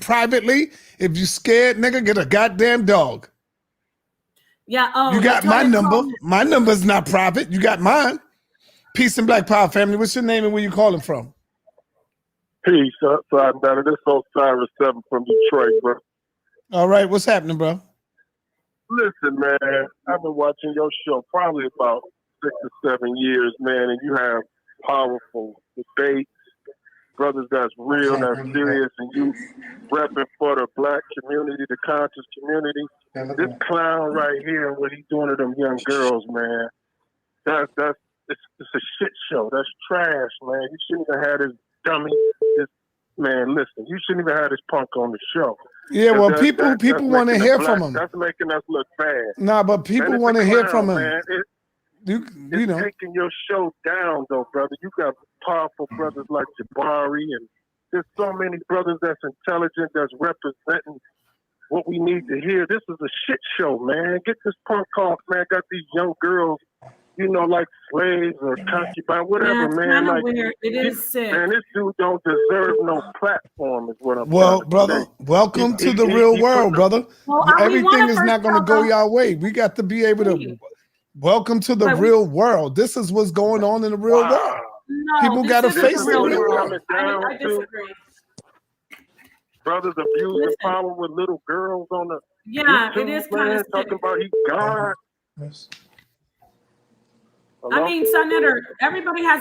privately. If you scared, nigga, get a goddamn dog. Yeah. Oh, you got my number. My number's not private. You got mine. Peace and Black Power family. What's your name and where you calling from? Peace, outside better. This Osiris 7 from Detroit, bro. All right, what's happening, bro? Listen, man, I've been watching your show probably about 6 or 7 years, man, and you have powerful debates, brothers that's real, that's serious, and you repping for the black community, the conscious community. This clown right here, what he's doing to them young girls, man, it's a shit show. That's trash, man. You shouldn't even have this dummy. Man, listen, you shouldn't even have this punk on the show. Yeah, well, people want to hear from him. That's making us look bad. Nah, but people want to hear from him. Man. You know, taking your show down, though, brother. You got powerful brothers like Jabari, and there's so many brothers that's intelligent, that's representing what we need to hear. This is a shit show, man. Get this punk off, man. Got these young girls, you know, like slaves or concubines, whatever, man. Like, weird. It is sick. Man, this dude don't deserve no platform, is what I'm brother, welcome to the real world, brother. Well, everything is not going to go your way. We got to be able to welcome to the real world. This is what's going on in the real world. No, people got to face the real world. I disagree. Brothers abusing power with little girls on the YouTube, it is kind of talking about he God. I mean, Senator, everybody has their